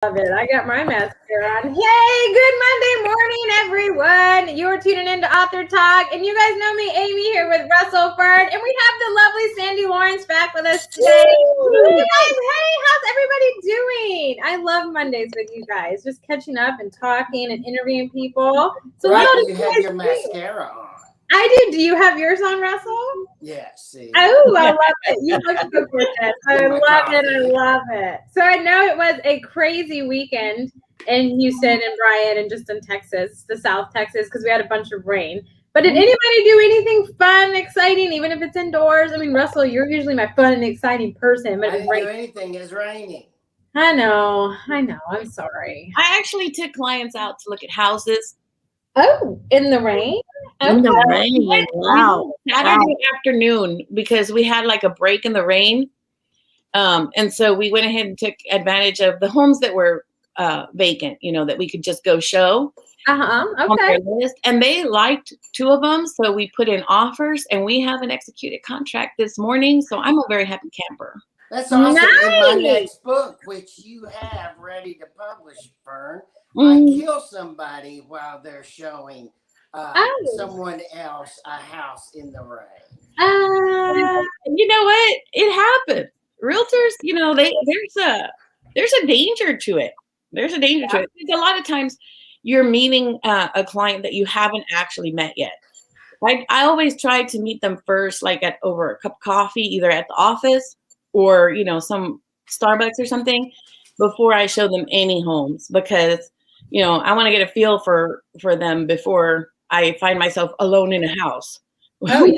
Love it. I got my mascara on. Hey, good Monday morning, everyone. You're tuning into Author Talk, and you guys know me, Amy, here with Russell Fern, and we have the lovely Sandy Lawrence back with us today. Hey, guys. Hey, how's everybody doing? I love Mondays with you guys, just catching up and talking and interviewing people. So right, what you have your mascara on. I do. Do you have yours on, Russell? Yes. See. Oh, I love it. You look so gorgeous. I love it. I love it. So I know it was a crazy weekend in Houston and Bryan and just in Texas, the South Texas, because we had a bunch of rain. But did anybody do anything fun, exciting, even if it's indoors? I mean, Russell, you're usually my fun and exciting person, but I didn't do anything. It's raining. I know. I'm sorry. I actually took clients out to look at houses. Oh, in the rain? In the rain. Wow. Saturday afternoon, because we had like a break in the rain. And so we went ahead and took advantage of the homes that were vacant, that we could just go show. Okay. And they liked 2 of them. So we put in offers and we have an executed contract this morning. So I'm a very happy camper. That's awesome. Nice. In my next book, which you have ready to publish, Fern, I kill somebody while they're showing someone else a house in the rain. You know what? It happened. Realtors, there's a danger to it. There's a danger to it. Because a lot of times you're meeting a client that you haven't actually met yet. I always try to meet them first, like over a cup of coffee, either at the office or, some Starbucks or something, before I show them any homes, because, I want to get a feel for them before I find myself alone in a house. Oh, yeah.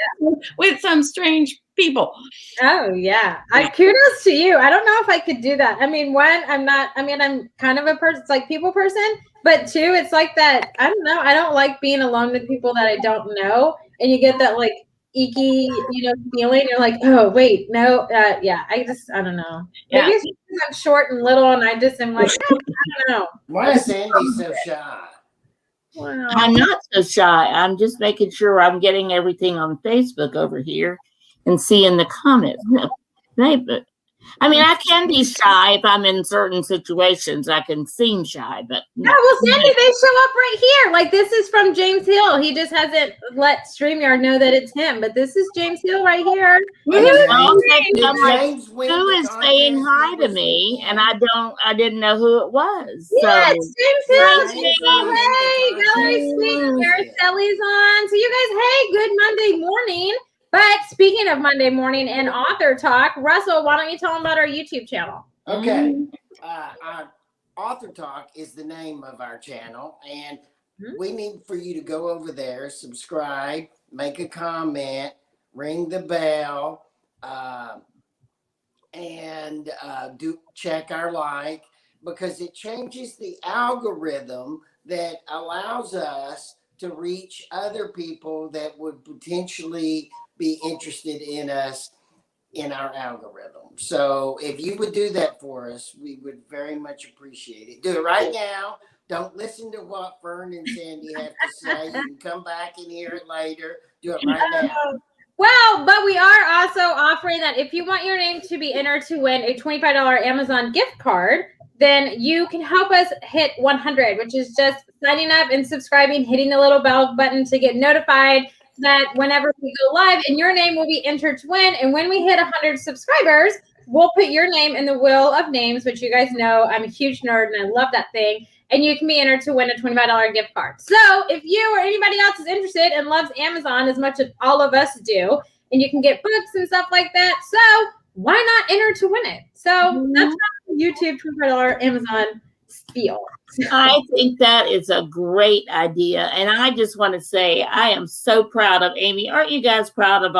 With some strange people. Oh, yeah. Kudos to you. I don't know if I could do that. I mean, one, I'm kind of a person, it's like people person, but 2, it's like that. I don't know. I don't like being alone with people that I don't know. And you get that like icky, feeling. You're like, oh, wait, no. I don't know. Yeah. Maybe it's because I'm short and little and I just am like, I don't know. Why is Sandy so shy? Wow. I'm not so shy. I'm just making sure I'm getting everything on Facebook over here and seeing the comments. I can be shy if I'm in certain situations. I can seem shy, but no. Well, Sandy, they show up right here. Like, this is from James Hill. He just hasn't let StreamYard know that it's him, but this is James Hill right here. I'm like, who is saying hi to me? And I didn't know who it was. Yeah, it's James Hill. Hey, Valerie Sweet, Maricelli's on. So you guys, hey, good Monday morning. But speaking of Monday morning and author talk, Russell, why don't you tell them about our YouTube channel? Okay. Our Author Talk is the name of our channel, and we need for you to go over there, subscribe, make a comment, ring the bell, and do check our like, because it changes the algorithm that allows us to reach other people that would potentially be interested in us in our algorithm. So if you would do that for us, we would very much appreciate it. Do it right now. Don't listen to what Fern and Sandy have to say. You can come back and hear it later. Do it right now. Well, but we are also offering that if you want your name to be entered to win a $25 Amazon gift card, then you can help us hit 100, which is just signing up and subscribing, hitting the little bell button to get notified that whenever we go live, and your name will be entered to win. And when we hit 100 subscribers, we'll put your name in the wheel of names, which you guys know I'm a huge nerd and I love that thing. And you can be entered to win a $25 gift card. So if you or anybody else is interested and loves Amazon as much as all of us do, and you can get books and stuff like that, so why not enter to win it? So that's how YouTube $25 Amazon spiel. I think that is a great idea. And I just want to say, I am so proud of Amy. Aren't you guys proud of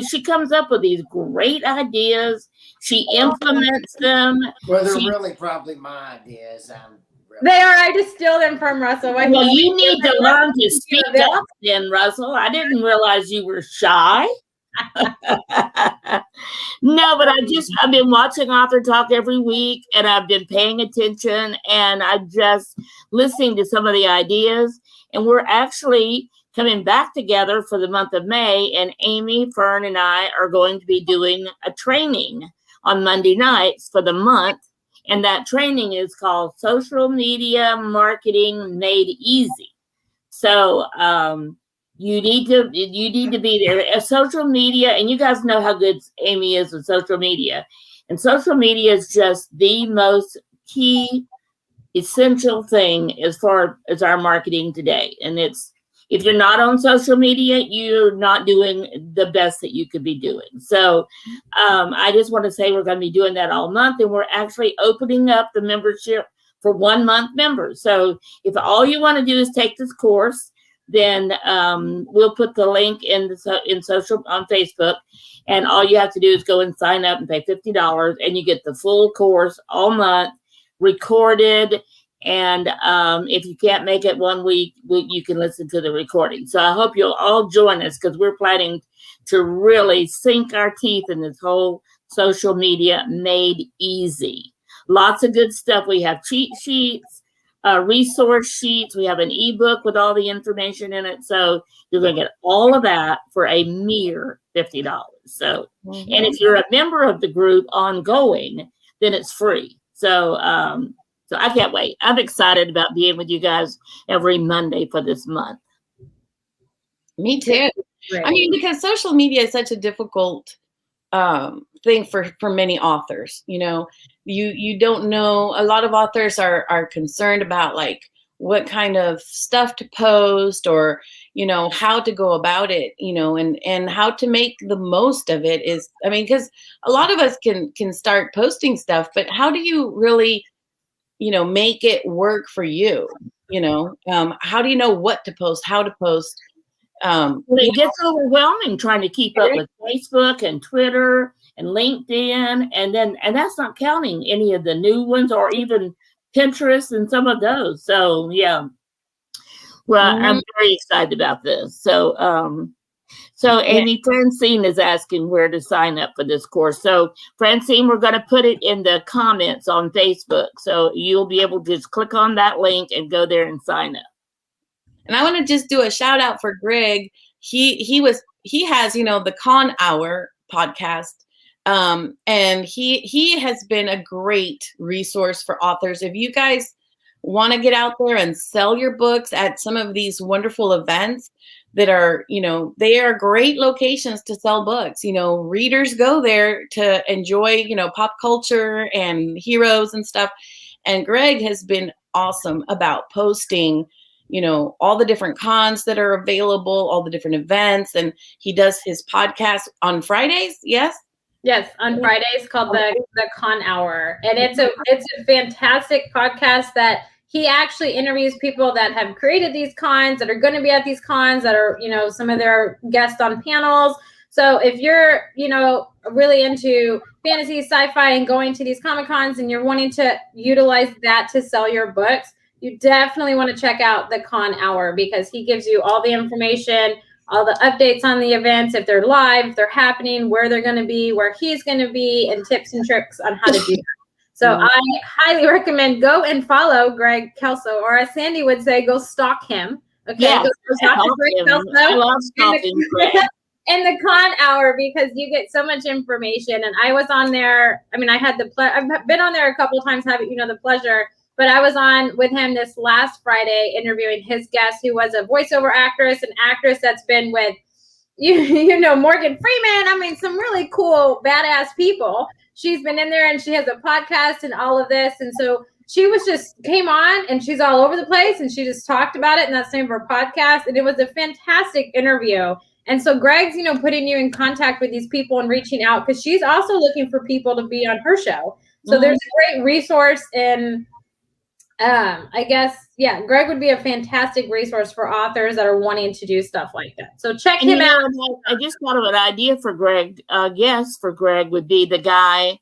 she comes up with these great ideas. She implements them. Well, they're really probably my ideas. They are. I just steal them from Russell. Well, you need to learn to speak up then, Russell. I didn't realize you were shy. No, but I've been watching Author Talk every week, and I've been paying attention, and I'm just listening to some of the ideas, and we're actually coming back together for the month of May, and Amy, Fern, and I are going to be doing a training on Monday nights for the month, And that training is called Social Media Marketing Made Easy. So you need to be there. Social media, and you guys know how good Amy is with social media. And social media is just the most key, essential thing as far as our marketing today. And it's, if you're not on social media, you're not doing the best that you could be doing. So I just want to say we're going to be doing that all month, and we're actually opening up the membership for 1 month members. So if all you want to do is take this course, then we'll put the link in social on Facebook, and all you have to do is go and sign up and pay $50, and you get the full course all month, recorded. And if you can't make it 1 week, you can listen to the recording. So I hope you'll all join us, because we're planning to really sink our teeth in this whole social media made easy. Lots of good stuff. We have cheat sheets, resource sheets. We have an ebook with all the information in it. So you're going to get all of that for a mere $50. So, and if you're a member of the group ongoing, then it's free. So, so I can't wait. I'm excited about being with you guys every Monday for this month. Me too. I mean, because social media is such a difficult thing for many authors. You know, you don't know. A lot of authors are concerned about like what kind of stuff to post, or you know, how to go about it. You know, and how to make the most of it is. I mean, because a lot of us can start posting stuff, but how do you really, you know, make it work for you? You know, how do you know what to post, how to post? It gets overwhelming trying to keep up with Facebook and Twitter and LinkedIn, and that's not counting any of the new ones, or even Pinterest and some of those. So yeah, well, I'm very excited about this. So Amy, Francine is asking where to sign up for this course. So Francine, we're going to put it in the comments on Facebook. So you'll be able to just click on that link and go there and sign up. And I want to just do a shout out for Greg. He has, you know, the Con Hour podcast. And he has been a great resource for authors. If you guys want to get out there and sell your books at some of these wonderful events that are, you know, they are great locations to sell books. You know, readers go there to enjoy, you know, pop culture and heroes and stuff. And Greg has been awesome about posting, you know, all the different cons that are available, all the different events. And he does his podcast on Fridays. Yes. Yes, on Fridays, called the Con Hour, and it's a fantastic podcast that he actually interviews people that have created these cons, that are going to be at these cons, that are, you know, some of their guests on panels. So if you're, you know, really into fantasy, sci-fi, and going to these Comic Cons, and you're wanting to utilize that to sell your books, you definitely want to check out the Con Hour, because he gives you all the information, all the updates on the events, if they're live, if they're happening, where they're going to be, where he's going to be, and tips and tricks on how to do that. So I highly recommend go and follow Greg Kelso, or as Sandy would say, go stalk him. Okay, yeah, go stalk Greg Kelso. I love stalking Greg. In the Con Hour, because you get so much information. And I was on there. I mean, I had I've been on there a couple of times, having, you know, the pleasure. But I was on with him this last Friday interviewing his guest, who was a voiceover actress, an actress that's been with, you know, Morgan Freeman. I mean, some really cool, badass people. She's been in there, and she has a podcast and all of this. And so she came on, and she's all over the place, and she just talked about it. And that's the name of her podcast. And it was a fantastic interview. And so Greg's, you know, putting you in contact with these people and reaching out, because she's also looking for people to be on her show. So there's a great resource in, I guess, yeah, Greg would be a fantastic resource for authors that are wanting to do stuff like that. So check him out. I just thought of an idea for Greg. Yes, for Greg would be the guy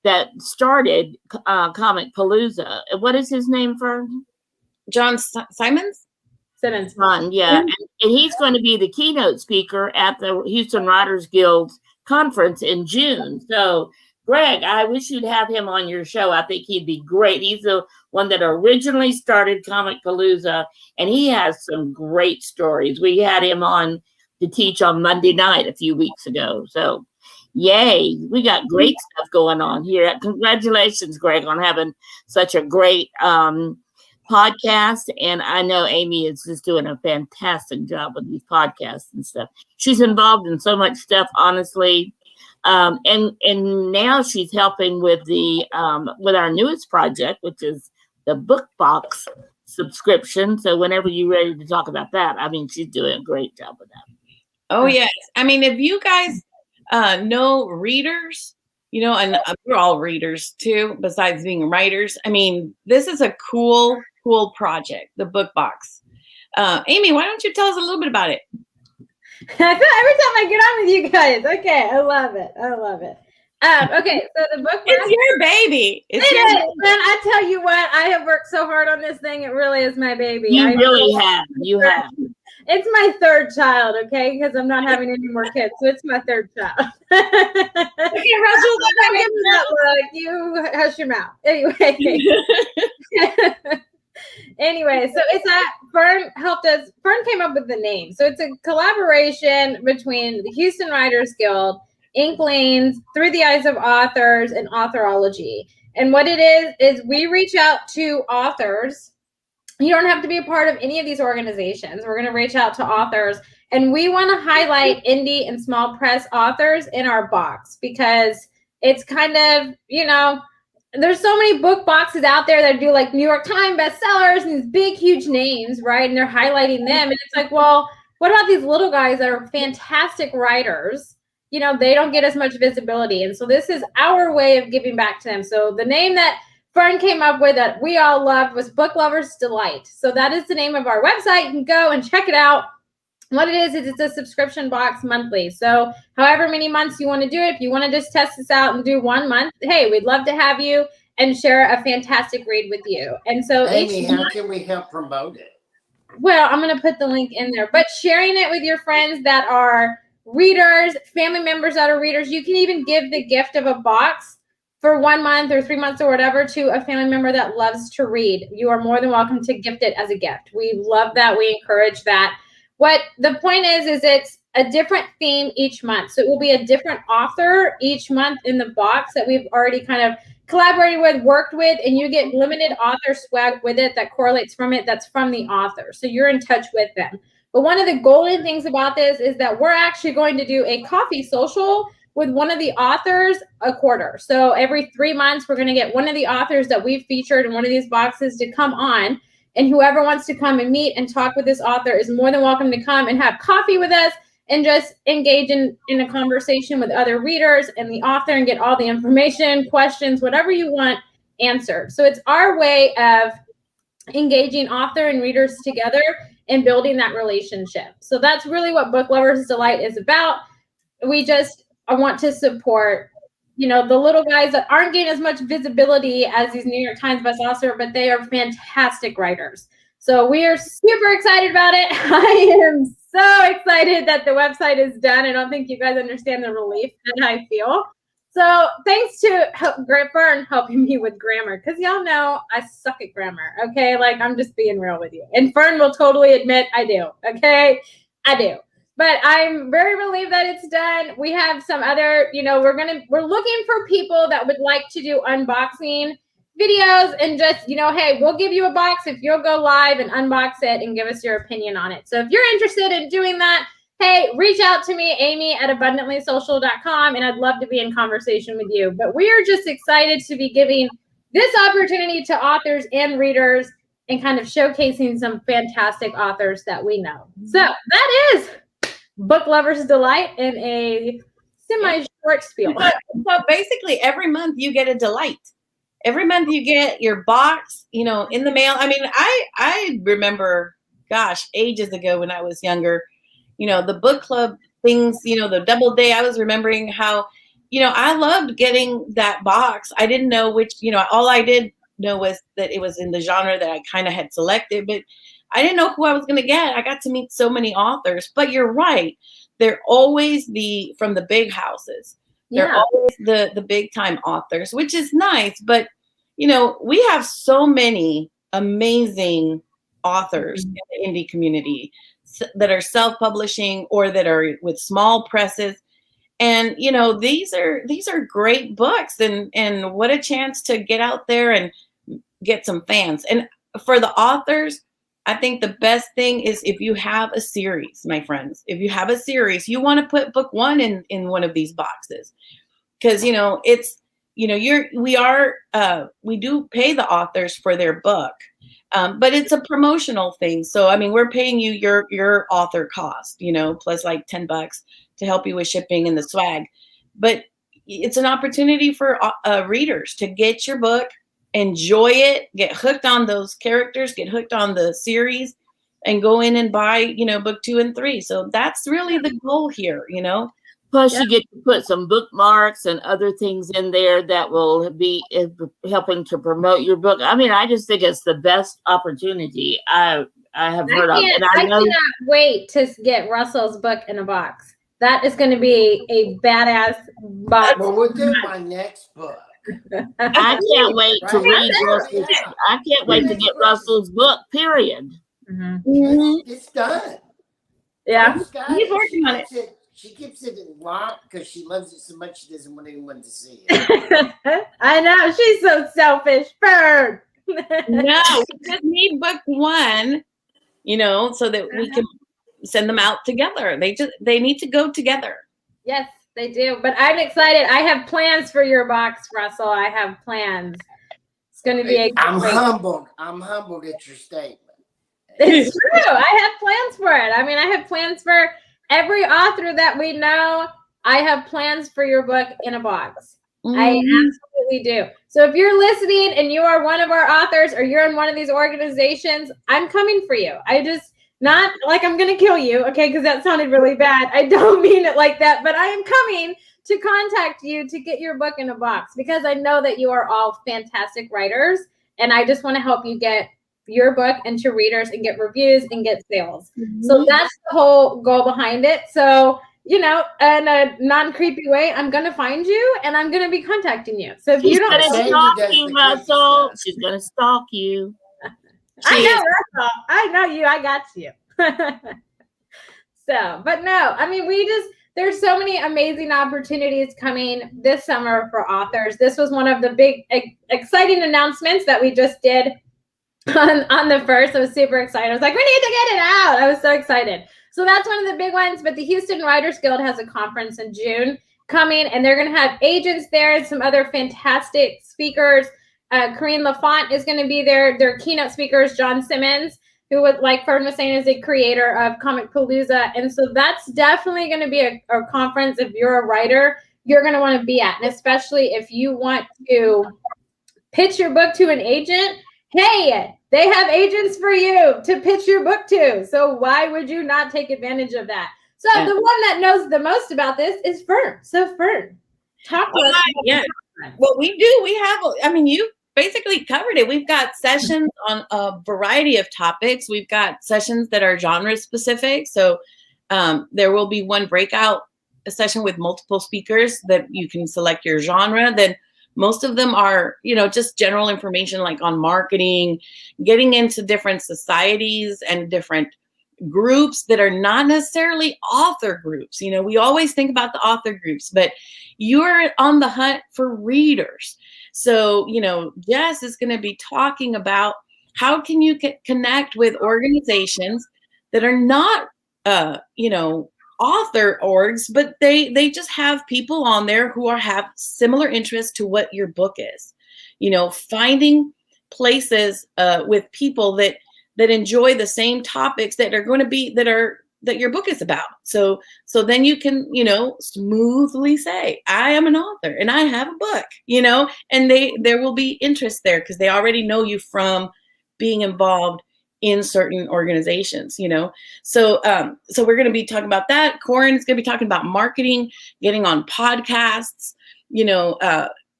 that started Comic Palooza. What is his name, Fern? John Simmons. John, yeah. And he's going to be the keynote speaker at the Houston Writers Guild conference in June. So Greg, I wish you'd have him on your show. I think he'd be great. He's the one that originally started Comic Palooza, and he has some great stories. We had him on to teach on Monday night a few weeks ago. So Yay. We got great stuff going on here. Congratulations, Greg, on having such a great podcast. And I know Amy is just doing a fantastic job with these podcasts and stuff. She's involved in so much stuff, honestly. And now she's helping with the with our newest project, which is the book box subscription. So whenever you're ready to talk about that, I mean, she's doing a great job with that. Oh yes, I mean, if you guys know readers, you know, and we're all readers too, besides being writers. I mean, this is a cool project, the book box. Amy, why don't you tell us a little bit about it? I feel every time I get on with you guys. Okay, I love it. Okay, so the book box. It's your baby. It is. Man, I tell you what, I have worked so hard on this thing. It really is my baby. You really have. You have. It's my third child, okay? Because I'm not having any more kids, so it's my third child. Okay, you hush your mouth. Anyway, so it's that Fern helped us. Fern came up with the name. So it's a collaboration between the Houston Writers Guild, Inklings, Through the Eyes of Authors, and Authorology. And what it is we reach out to authors. You don't have to be a part of any of these organizations. We're going to reach out to authors, and we want to highlight indie and small press authors in our box because it's kind of, you know, there's so many book boxes out there that do like New York Times bestsellers and these big, huge names, right? And they're highlighting them. And it's like, well, what about these little guys that are fantastic writers? You know, they don't get as much visibility. And so this is our way of giving back to them. So the name that Fern came up with that we all loved was Book Lovers Delight. So that is the name of our website. You can go and check it out. What it is it's a subscription box monthly. So however many months you want to do it, if you want to just test this out and do 1 month, hey, we'd love to have you and share a fantastic read with you. And so Amy, how can we help promote it? Well, I'm going to put the link in there, but sharing it with your friends that are readers, family members that are readers, you can even give the gift of a box for 1 month or 3 months or whatever to a family member that loves to read. You are more than welcome to gift it as a gift. We love that. We encourage that. What the point is it's a different theme each month. So it will be a different author each month in the box that we've already kind of collaborated with, worked with, and you get limited author swag with it that correlates from it that's from the author. So you're in touch with them. But one of the golden things about this is that we're actually going to do a coffee social with one of the authors a quarter. So every 3 months, we're going to get one of the authors that we've featured in one of these boxes to come on. And whoever wants to come and meet and talk with this author is more than welcome to come and have coffee with us and just engage in a conversation with other readers and the author and get all the information, questions, whatever you want answered. So it's our way of engaging author and readers together and building that relationship. So that's really what Book Lovers Delight is about. I want to support, you know, the little guys that aren't getting as much visibility as these New York Times bestseller, but they are fantastic writers. So we are super excited about it. I am so excited that the website is done. I don't think you guys understand the relief that I feel. So thanks to Fern helping me with grammar, because y'all know I suck at grammar, okay? Like, I'm just being real with you. And Fern will totally admit I do, okay? I do. But I'm very relieved that it's done. We have some other, you know, we're looking for people that would like to do unboxing videos and just, you know, hey, we'll give you a box if you'll go live and unbox it and give us your opinion on it. So if you're interested in doing that, hey, reach out to me, Amy at abundantlysocial.com, and I'd love to be in conversation with you. But we are just excited to be giving this opportunity to authors and readers and kind of showcasing some fantastic authors that we know. So that is Book Lovers Delight in a semi-short spiel. So basically, every month you get a delight. Every month you get your box, you know, in the mail. I mean, I remember, gosh, ages ago when I was younger, you know, the book club things, you know, the double day. I was remembering how, you know, I loved getting that box. I didn't know which, you know, all I did know was that it was in the genre that I kind of had selected, but I didn't know who I was going to get. I got to meet so many authors, but you're right. They're always from the big houses. They're always the big time authors, which is nice. But, you know, we have so many amazing authors in the indie community that are self-publishing or that are with small presses. And these are great books, and what a chance to get out there and get some fans. And for the authors, I think the best thing is if you have a series, my friends. If you have a series, you want to put book 1 in one of these boxes, because it's we do pay the authors for their book, but it's a promotional thing. So I mean, we're paying you your author cost, plus like $10 to help you with shipping and the swag. But it's an opportunity for readers to get your book, enjoy it, get hooked on those characters, get hooked on the series, and go in and buy, book 2 and 3. So that's really the goal here, Plus, you get to put some bookmarks and other things in there that will be helping to promote your book. I mean, I just think it's the best opportunity I have heard of. And I cannot wait to get Russell's book in a box. That is going to be a badass box. Well, we'll do my next book. I can't wait to read Russell's. I can't wait to get Russell's book, period. It's done. Yeah. He's working on it. She keeps it locked because she loves it so much she doesn't want anyone to see it. I know. She's so selfish. Bird. No, we just need book 1, so that we can send them out together. They need to go together. Yes, they do. But I'm excited. I have plans for your box, Russell. I have plans. It's going to be I'm humbled. I'm humbled at your statement. It's true. I have plans for it. I mean, I have plans for every author that we know. I have plans for your book in a box. I absolutely do. So if you're listening and you are one of our authors or you're in one of these organizations, I'm coming for you. Not like I'm going to kill you, okay, because that sounded really bad. I don't mean it like that, but I am coming to contact you to get your book in a box because I know that you are all fantastic writers, and I just want to help you get your book into readers and get reviews and get sales. So that's the whole goal behind it. So, in a non-creepy way, I'm going to find you and I'm going to be contacting you. So if She's you don't stalk you, Russell. She's going to stalk you. I know, Russell. I know you. I got you. But no, I mean, there's so many amazing opportunities coming this summer for authors. This was one of the big, exciting announcements that we just did on the 1st. I was super excited. I was like, we need to get it out. I was so excited. So that's one of the big ones. But the Houston Writers Guild has a conference in June coming, and they're going to have agents there and some other fantastic speakers. Corinne LaFont is going to be there. Their keynote speakers, John Simmons, who, like Fern was saying, is a creator of Comic Palooza. And so that's definitely going to be a conference. If you're a writer, you're going to want to be at. And especially if you want to pitch your book to an agent, hey, they have agents for you to pitch your book to. So why would you not take advantage of that? So the one that knows the most about this is Fern. So Fern, talk to us. Yeah. Well, we do. We have, you basically covered it. We've got sessions on a variety of topics. We've got sessions that are genre specific. So there will be one breakout session with multiple speakers that you can select your genre. Then most of them are, just general information like on marketing, getting into different societies and different groups that are not necessarily author groups. We always think about the author groups, but you're on the hunt for readers. So, Jess is going to be talking about how can you connect with organizations that are not, author orgs, but they just have people on there who have similar interests to what your book is. Finding places with people that enjoy the same topics that are going to be that your book is about. So then you can, smoothly say, I am an author and I have a book, and there will be interest there because they already know you from being involved in certain organizations, So we're going to be talking about that. Corin's going to be talking about marketing, getting on podcasts,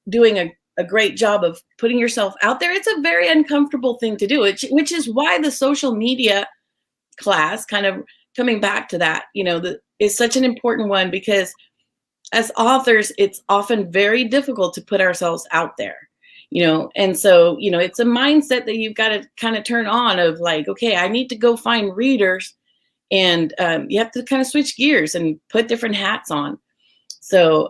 doing a great job of putting yourself out there. It's a very uncomfortable thing to do, which is why the social media class, kind of coming back to that, is such an important one, because as authors, it's often very difficult to put ourselves out there, and so, it's a mindset that you've got to kind of turn on of like, okay, I need to go find readers, and you have to kind of switch gears and put different hats on. So,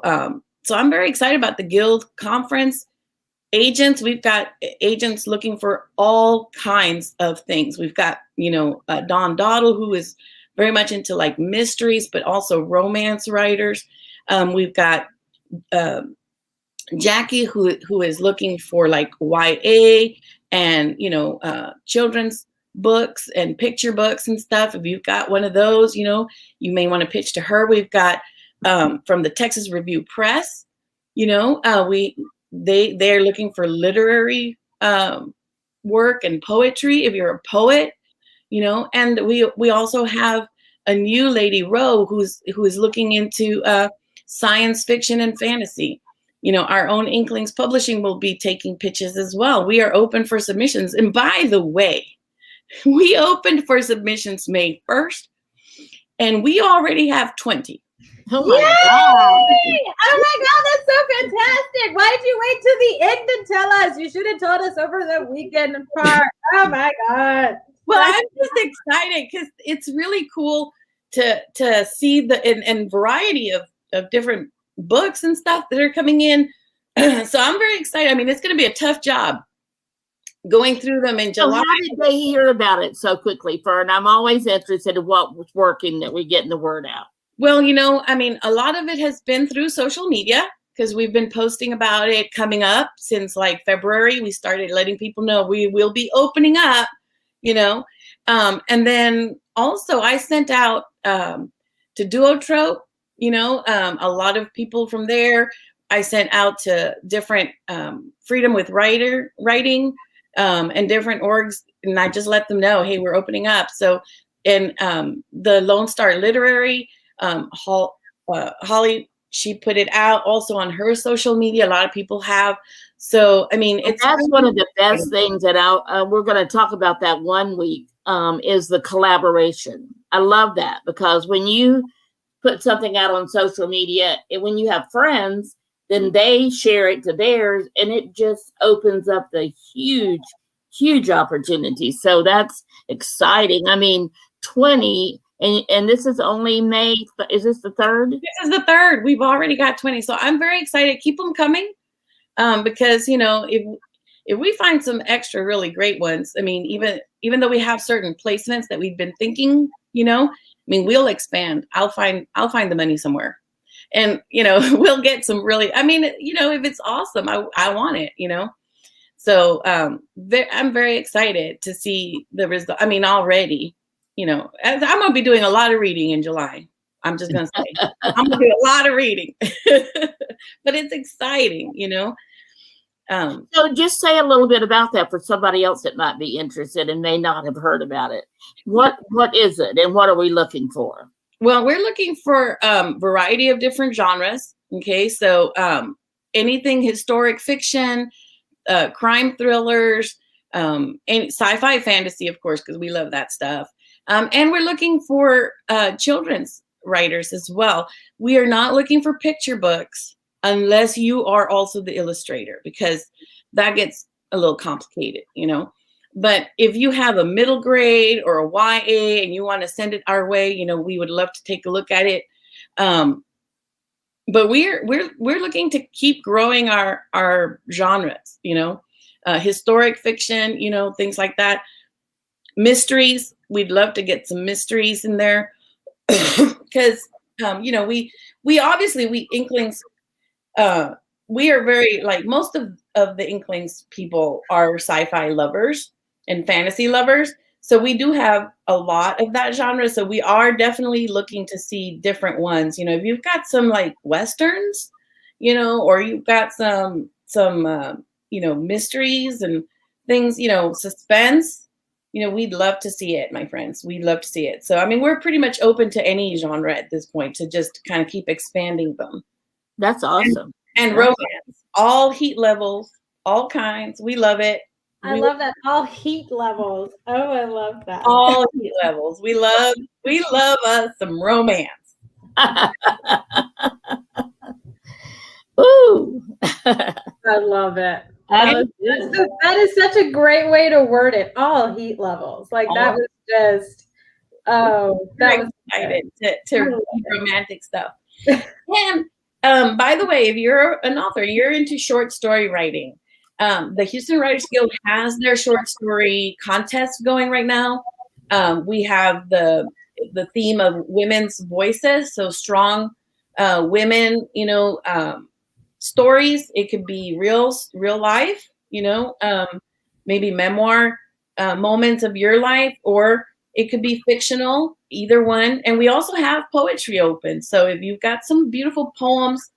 so I'm very excited about the Guild conference. Agents, we've got agents looking for all kinds of things. We've got, Don Dowdle, who is very much into like mysteries, but also romance writers. We've got Jackie, who is looking for like YA and, children's books and picture books and stuff. If you've got one of those, you may want to pitch to her. We've got from the Texas Review Press, they're looking for literary work and poetry. If you're a poet, and we also have a new lady, Roe, who is looking into science fiction and fantasy. Our own Inklings Publishing will be taking pitches as well. We are open for submissions. And by the way, we opened for submissions May 1st, and we already have 20. Oh my Yay! God. Oh my God, that's so fantastic. Why did you wait till the end to tell us? You should have told us over the weekend part. Oh my God. Well, I'm just excited because it's really cool to see the and variety of different books and stuff that are coming in. So I'm very excited. I mean, it's going to be a tough job going through them in July. So how did they hear about it so quickly, Fern? I'm always interested in what was working, that we're getting the word out. Well, I mean, a lot of it has been through social media because we've been posting about it coming up since like February. We started letting people know we will be opening up, and then also I sent out to Duotrope, a lot of people from there. I sent out to different Freedom with Writing and different orgs, and I just let them know, hey, we're opening up. So, and the Lone Star Literary, Holly, she put it out also on her social media. A lot of people have. So, I mean, that's one of the best things that we're going to talk about that one week is the collaboration. I love that because when you put something out on social media, and when you have friends, then they share it to theirs, and it just opens up the huge, huge opportunity. So that's exciting. I mean, 20, and this is only May. Is this the 3rd? This is the 3rd. We've already got 20. So I'm very excited. Keep them coming because, if we find some extra really great ones, I mean, even though we have certain placements that we've been thinking, I mean, we'll expand. I'll find the money somewhere. And, we'll get some really, I mean, if it's awesome, I want it, So I'm very excited to see the result. I mean, already, I'm going to be doing a lot of reading in July. I'm just going to say, I'm going to do a lot of reading, but it's exciting, So just say a little bit about that for somebody else that might be interested and may not have heard about it. What is it and what are we looking for? Well, we're looking for variety of different genres. Okay, so anything historic fiction, crime thrillers, and sci-fi fantasy, of course, because we love that stuff. And we're looking for children's writers as well. We are not looking for picture books unless you are also the illustrator, because that gets a little complicated, But if you have a middle grade or a YA and you want to send it our way, we would love to take a look at it. But we're looking to keep growing our genres, historic fiction, things like that. Mysteries, we'd love to get some mysteries in there because we obviously Inklings. We are very, like, most of the Inklings people are sci-fi lovers and fantasy lovers. So we do have a lot of that genre. So we are definitely looking to see different ones. If you've got some like Westerns, or you've got some mysteries and things, suspense, we'd love to see it, my friends. We'd love to see it. So, I mean, we're pretty much open to any genre at this point to just kind of keep expanding them. That's awesome. And romance, all heat levels, all kinds. We love it. I love that. All heat levels. Oh, I love that. All heat levels. We love us some romance. Ooh. I love it. That is such a great way to word it. All heat levels. Like that was just, that was excited to read romantic stuff. And By the way, if you're an author, you're into short story writing. The Houston Writers Guild has their short story contest going right now. We have the theme of women's voices, so strong women, stories. It could be real life, maybe memoir moments of your life, or it could be fictional, either one. And we also have poetry open. So if you've got some beautiful poems,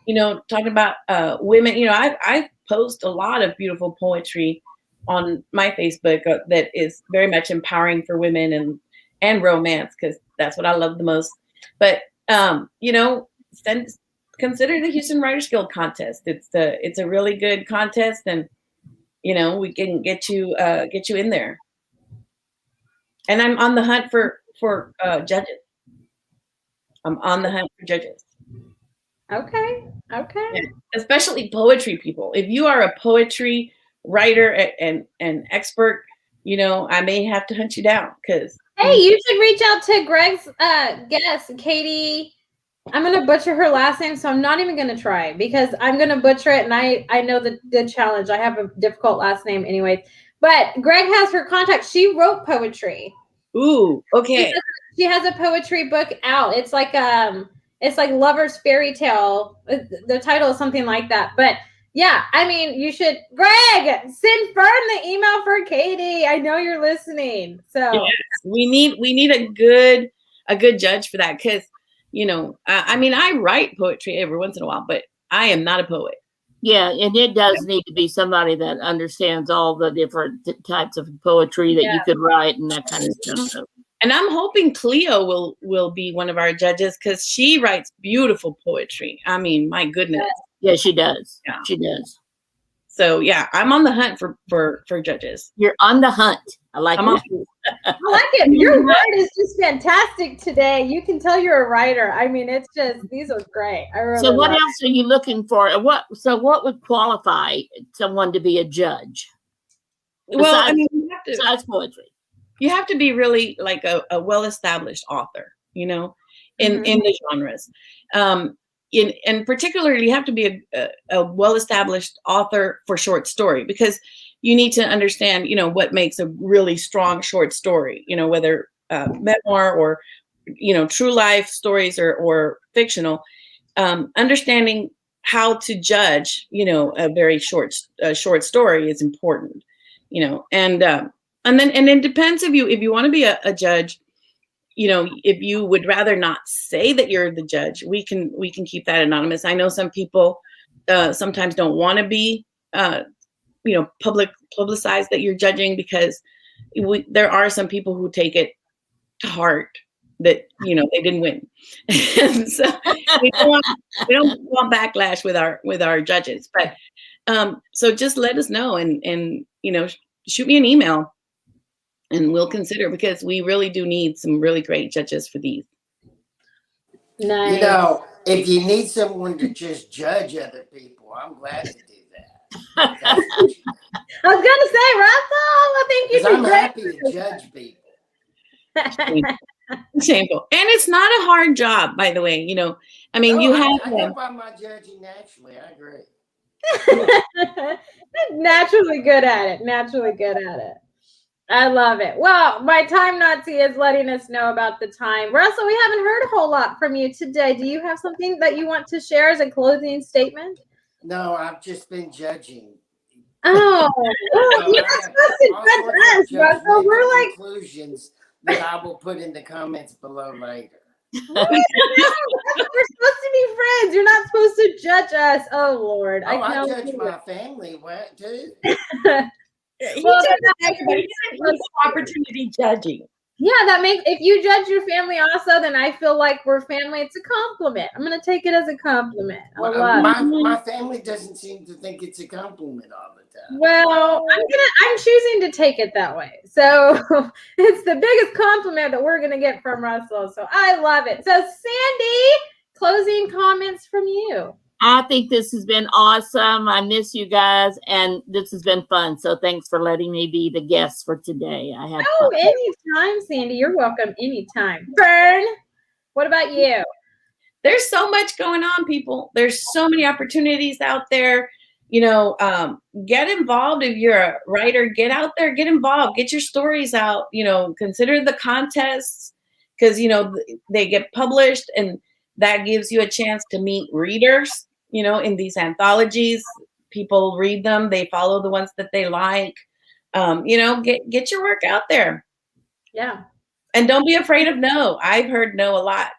talking about women, I post a lot of beautiful poetry on my Facebook that is very much empowering for women and romance, because that's what I love the most. But consider the Houston Writers Guild contest. It's a really good contest, and we can get you in there. And I'm on the hunt for judges. I'm on the hunt for judges. Okay. Yeah, especially poetry people. If you are a poetry writer and expert, I may have to hunt you down, because Hey, you should reach out to Greg's guest, Katie. I'm gonna butcher her last name, so I'm not even gonna try, because I'm gonna butcher it, and I know the challenge. I have a difficult last name anyways. But Greg has her contact. She wrote poetry. Ooh, okay. She has a poetry book out. It's like Lover's Fairy Tale. The title is something like that. But yeah, I mean, you should, Greg, send Fern the email for Katie. I know you're listening. So yes, we need a good judge for that, because I mean, I write poetry every once in a while, but I am not a poet. Yeah, and it does need to be somebody that understands all the different types of poetry that you could write and that kind of stuff. And I'm hoping Cleo will be one of our judges, because she writes beautiful poetry. I mean, my goodness. Yeah, she does. Yeah. She does. So yeah, I'm on the hunt for judges. You're on the hunt. I like it. I like it. Your word is just fantastic today. You can tell you're a writer. I mean, it's just, these are great. I really So what else are you looking for? What would qualify someone to be a judge? Well, I mean, besides poetry, you have to be really like a well-established author, in the genres. And particularly, you have to be a well-established author for short story, because you need to understand, what makes a really strong short story, whether memoir or, true life stories or fictional. Understanding how to judge, a very short story is important, and then it depends if you want to be a judge. If you would rather not say that you're the judge, we can keep that anonymous. I know some people sometimes don't want to be, publicized that you're judging, because there are some people who take it to heart that, they didn't win. So we don't want backlash with our judges, but so just let us know and shoot me an email, and we'll consider, because we really do need some really great judges for these. Nice. If you need someone to just judge other people, I'm glad to do that. I was gonna say, Russell, I think you I'm happy to judge people. Shameful. And it's not a hard job, by the way. I mean, you have. I hope I'm not judging naturally. I agree. Naturally good at it. I love it. Well, my time Nazi is letting us know about the time. Russell, we haven't heard a whole lot from you today. Do you have something that you want to share as a closing statement? No, I've just been judging. Oh, well, you're not supposed to judge us, Russell. We're like conclusions that I will put in the comments below later. We're supposed to be friends. You're not supposed to judge us. Oh Lord, I judge my family too. Well, everybody opportunity judging. Yeah, that makes, if you judge your family also, then I feel like we're family. It's a compliment. I'm gonna take it as a compliment. My family doesn't seem to think it's a compliment all the time. Well, I'm choosing to take it that way. So it's the biggest compliment that we're gonna get from Russell. So I love it. So Sandy, closing comments from you. I think this has been awesome. I miss you guys, and this has been fun. So thanks for letting me be the guest for today. I had fun. Anytime, Sandy. You're welcome anytime. Fern, what about you? There's so much going on, people. There's so many opportunities out there. Get involved. If you're a writer, get out there, get involved, get your stories out, consider the contests, because, they get published, and that gives you a chance to meet readers, in these anthologies. People read them. They follow the ones that they like. Get your work out there. Yeah. And don't be afraid of no. I've heard no a lot,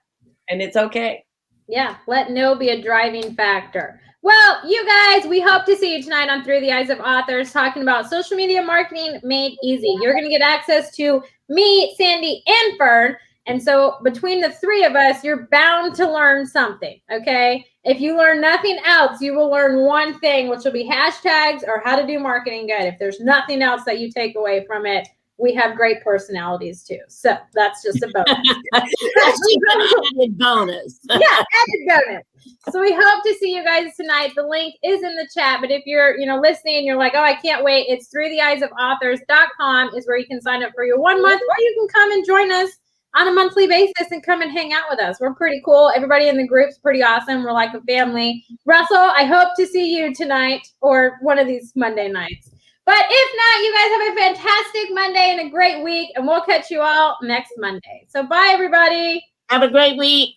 and it's okay. Yeah. Let no be a driving factor. Well, you guys, we hope to see you tonight on Through the Eyes of Authors, talking about social media marketing made easy. You're going to get access to me, Sandy, and Fern. And so between the three of us, you're bound to learn something, okay? If you learn nothing else, you will learn one thing, which will be hashtags or how to do marketing good. If there's nothing else that you take away from it, we have great personalities too. So that's just a bonus. Added bonus. Yeah, added bonus. So we hope to see you guys tonight. The link is in the chat, but if you're, listening and you're like, oh, I can't wait, it's throughtheeyesofauthors.com is where you can sign up for your 1 month, or you can come and join us on a monthly basis and come and hang out with us. We're pretty cool. Everybody in the group's pretty awesome. We're like a family. Russell, I hope to see you tonight or one of these Monday nights. But if not, you guys have a fantastic Monday and a great week, and we'll catch you all next Monday. So bye, everybody. Have a great week.